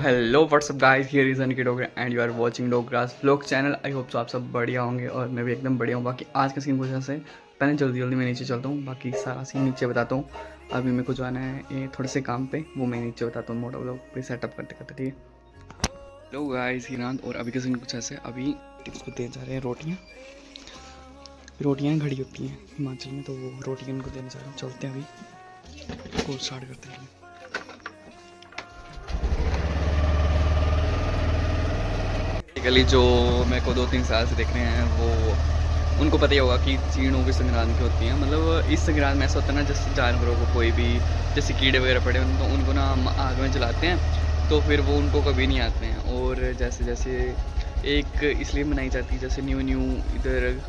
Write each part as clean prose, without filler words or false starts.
Hello what's up guys, here is Aniket Dogra and you are watching Dogra's vlog channel. I hope so आप सब बढ़िया होंगे और मैं भी एकदम बढ़िया हूँ। बाकी आज का सीन कुछ ऐसे पहले जल्दी मैं नीचे चलता हूँ, बाकी सारा सीन नीचे बताता हूँ। अभी मेरे को जाना है ये थोड़े से काम पे, वो मैं नीचे बताता हूँ मोटा व्लॉग पे सेटअप करते करते, ठीक है। हेलो गाइस, हिरांत और अभी का सीन कुछ ऐसे। अभी इसको दे जा रहे हैं रोटियाँ घड़ी होती हैं हिमाचल में, तो वो रोटियाँ इनको देने जा रहे हैं। चलते हैं अभी कोर्स स्टार्ट करते हैं। बेसिकली जो मेरे को 2-3 साल से देख रहे हैं वो उनको पता ही होगा कि चीड़ों की संक्रांति होती है। मतलब इस संक्रांति में ऐसा होता है ना, जैसे जानवरों को कोई भी जैसे कीड़े वगैरह पड़े उनको ना हम आग में जलाते हैं, तो फिर वो उनको कभी नहीं आते हैं। और जैसे जैसे एक इसलिए मनाई जाती है, जैसे न्यू इधर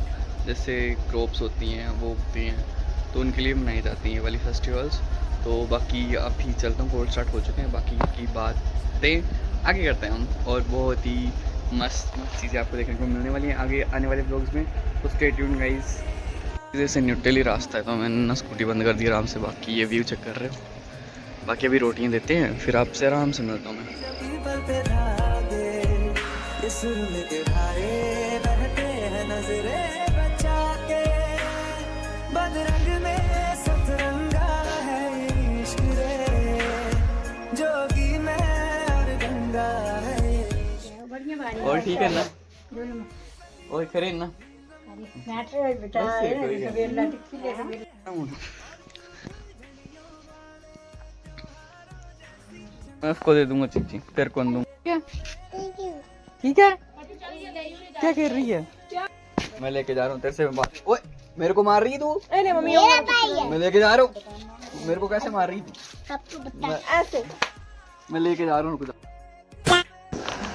जैसे क्रॉप्स होती हैं वो उगती हैं, तो उनके लिए मनाई जाती हैं ये वाली फेस्टिवल्स। तो बाकी अभी चलता हूँ, कोर्स स्टार्ट हो चुके हैं, बाकी की बातें आगे करते हैं हम। और बहुत ही मस्त चीज़ें आपको देखने को मिलने वाली हैं आगे आने वाले ब्लॉग्स में, तो स्टे ट्यून्ड गाइस। जैसे न्यूट्रली रास्ता है तो मैंने ना स्कूटी बंद कर दी आराम से। बाकी ये व्यू चेक कर रहे हो। बाकी अभी रोटियां देते हैं, फिर आपसे आराम से मिलता हूँ मैं। और ठीक है ना, और करे ना मैं उसको दे दूंगा चीची, तेरे को दूंगा। क्या ठीक है, क्या कर रही है? मैं लेके जा रहा हूँ तेरे से बात। ओए मेरे को मार रही तू? मम्मी मैं लेके जा रहा हूँ। मेरे को कैसे मार रही थी? ऐसे मैं लेके जा रहा हूँ।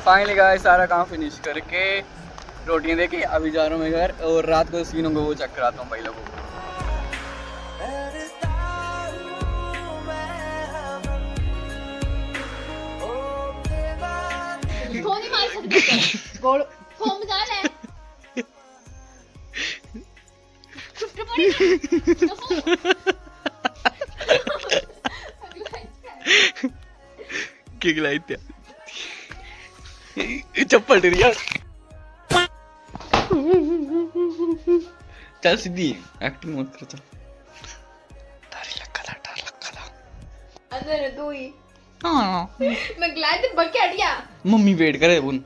फाइनली गाइस सारा काम फिनिश करके रोटियां देके अभी जा रहा हूँ मैं घर, और रात को सीन होंगे वो चेक कराता हूँ भाई लोगों को। नहीं मार सकते गोल फोम जा ले चुप पड़ी क्या गिलाई थी चप्पल टेरी यार। चल सीधी एक्टिंग मत कर, चल। डर लगा था अंदर तू ही। हां मैं ग्लाइड पे बक हटिया। मम्मी वेट करे बुन।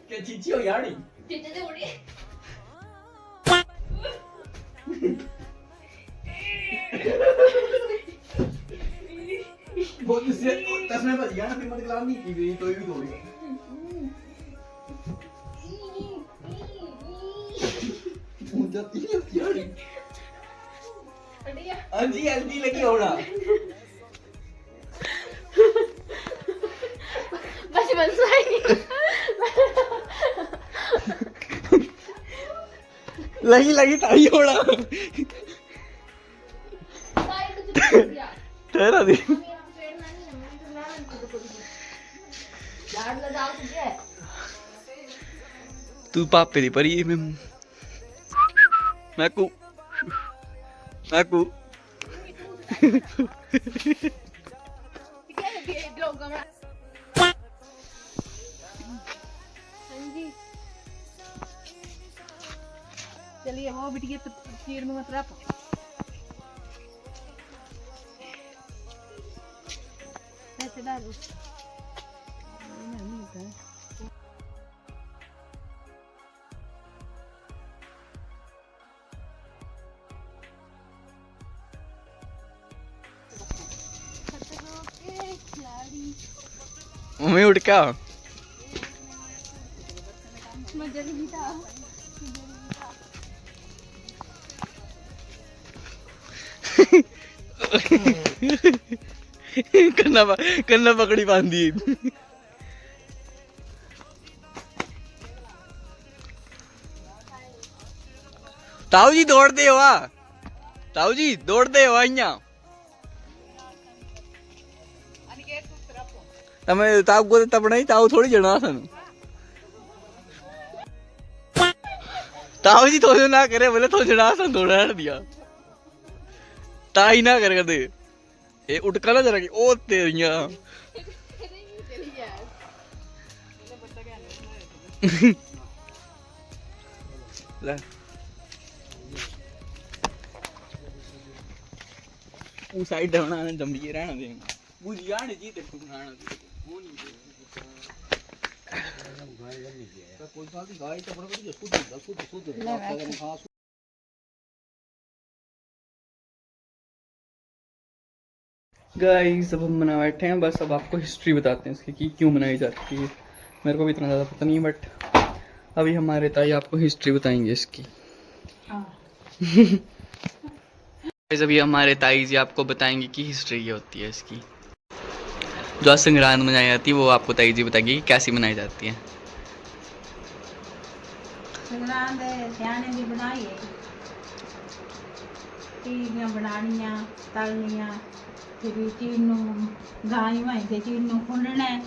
क्या चीची हो यार? चीचे से उड़ी बहुत से तस्में बच गया ना, फिर मत गला नहीं की गई तो भी थोड़ी जाती है यार। अंजी हल्दी लगी होना बस साई लगी ताई होना तेरा दी तू पापे दी परी मैं को चलिए वो बिटिया तो तीर में मत रख। ऐसे डालो मम्मी उठ क्या कन्ना पकड़ी बांधी। ताऊ जी दौड़ते हो, ताऊ जी दौड़ते हो अहियां। તમે તાવ ગોતે તપ નહીં તાવ થોડી જણા છે ताऊ जी थोड़े ना करे बोले थोड़े ना संतोड़ा हट दिया ताई ना करे कदे ये उठका ना जरा की ओ तेरियां ले वो साइड बनाना जम्बी रहना दे वो यार जी तेरे को बनाना वो नहीं कोई साल की गाय तो बड़ा बड़ी सुध हाँ गाइस अब हम मना बैठे हैं बस अब आपको हिस्ट्री बताते हैं इसकी कि क्यों मनाई जाती है मेरे को भी इतना ज़्यादा पता नहीं बट अभी हमारे ताई आपको हिस्ट्री बताएंगे इसकी गाइस अभी हमारे ताई जी आपको बताएंगे कि हिस्ट्री क्या होती है इसकी जो आज संक्रांत मनाई जाती है वो आपको ताई जी बताएंगे कि कैसी मनाई जाती है संक्रांत सियाने दी बनाई है चीज़ियां बनानियां तलनियां फिर चीज़ नूं गाई माई ते चीज़ नूं खुंडना है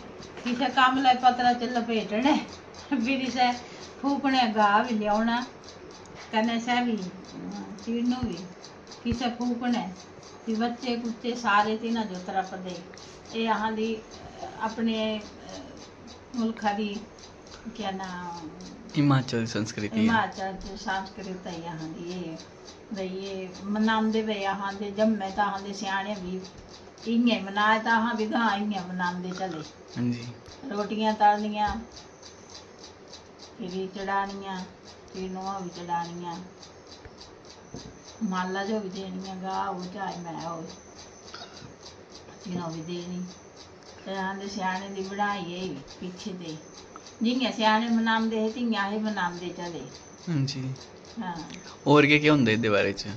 किसे कम ले पतरा च लपेटना है फिर इसे फूकने गा भी लियाना कन्नै से भी चीज़ नूं भी किसे फूकना है फिर बच्चे कुत्ते सारे तिन्हां जो तरफ दे ये यहाँ दी अपने मुल्खा दी क्या नाम हिमाचल संस्कृति है हिमाचल च संस्कृत है यहाँ दी ये बई ये मनांदे वे यहाँ दे जम्मे तां दे स्याने भी इ'यां मनाए तां भी गां इ'यां मनांदे चले हाँ जी रोटियां तलनियां फिर चढ़ानियां चीनुआं भी चढ़ानियां माला जो भी देनियां गा हो चाहे मैं हो तीनों भी देनी ते आंदे स्याने दी बनाई है पीछे दे जियां स्याने मनांदे हे तियां ही मनांदे चले हाँ जी हाँ और क्या होंदा इहदे बारे च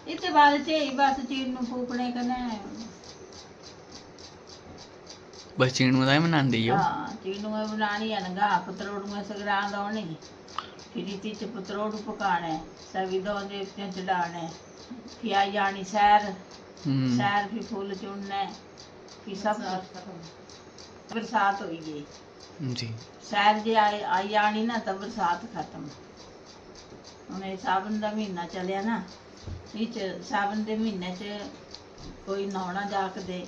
इत्ते बाद च यही बस चीज नूं फूकने कन्नै बस चीनू दा ही मनांदे ही हो हाँ चीनुआं बनानियां न गा पतरोड़ूआं संगरांद औनी फिर इत्ती च पतरोड़ू पकाने सभी दो देवतें चढ़ाने फिर आई जानी सैर सैर फिर फुल्ल चुनने फिर सब बरसात होई गई जी सैर जे आई जानी ना तब बरसात खत्म हुण एह सावन दा महीना चलिया ना इच सावन दे महीने च कोई नौना जाकदे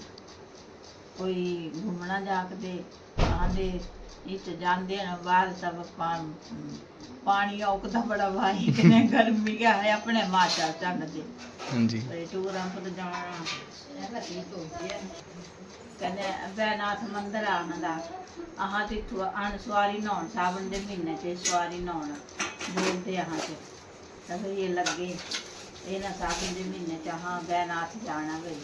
कोई घूमना जाकदे आंदे इच जांदे न बाहर सब पानी औकदा बड़ा भाई कने गर्मी का है अपने माचा चढ़दे हाँ जी टूरां पर जाना कन्नै बैनाथ मंदिर आंदा अहाँ तित्थों अन सुआरी नौन सावन दे महीने च सुआरी नौन बोलते अहाँ च तब ये लगे ये ना सावन दे महीने च अहाँ बैनाथ जाना भाई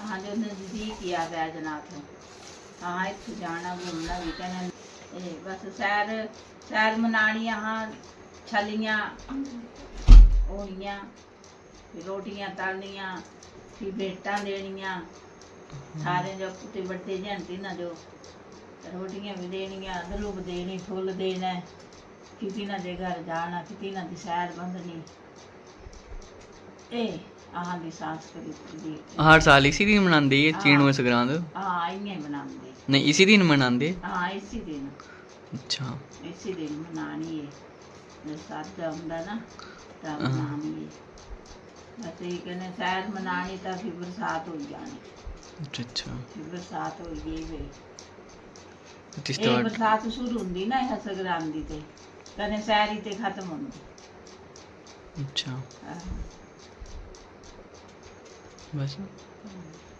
अहाँ जो नजदीक किया बैजनाथ अहाँ इत्थों जाना घूमना भी कन्नै बस सैर सैर मनानी अहाँ छलियां होनियां फिर रोटियां तलनियां फिर भेटां देनियां सारे जो कुत्ते बड्डे जंती ना जो रोटियां भी देनियां दलूप देनी फुल देना किसी ना दे घर जाना किसी ना दी सैर बंदनी ए अहाँ दी संस्कृति दी हर साल इसी दिन मनांदे ये हाँ। चीनू संक्रांत हाँ इ'यां मनांदे नहीं इसी दिन मनांदे हाँ इसी दिन अच्छा इसी दिन मनानी है जब साथ आंदा ना तब हाँ। मनानी है बस ये कहने सैर मनानी तो फिर बरसात हो जानी अच्छा अच्छा फिर बरसात हो गई वे जिस ਇਹ तरह ਬਰਸਾਤ ਸ਼ੁਰੂ ਹੁੰਦੀ ਨਾ ਇਹ ਸੰਗਰਾਂਦੀ ਤੇ ਕਨੇ ਸੈਰੀ ਤੇ ਖਤਮ ਹੁੰਦੀ अच्छा ਆਹ। बस ਹਮ।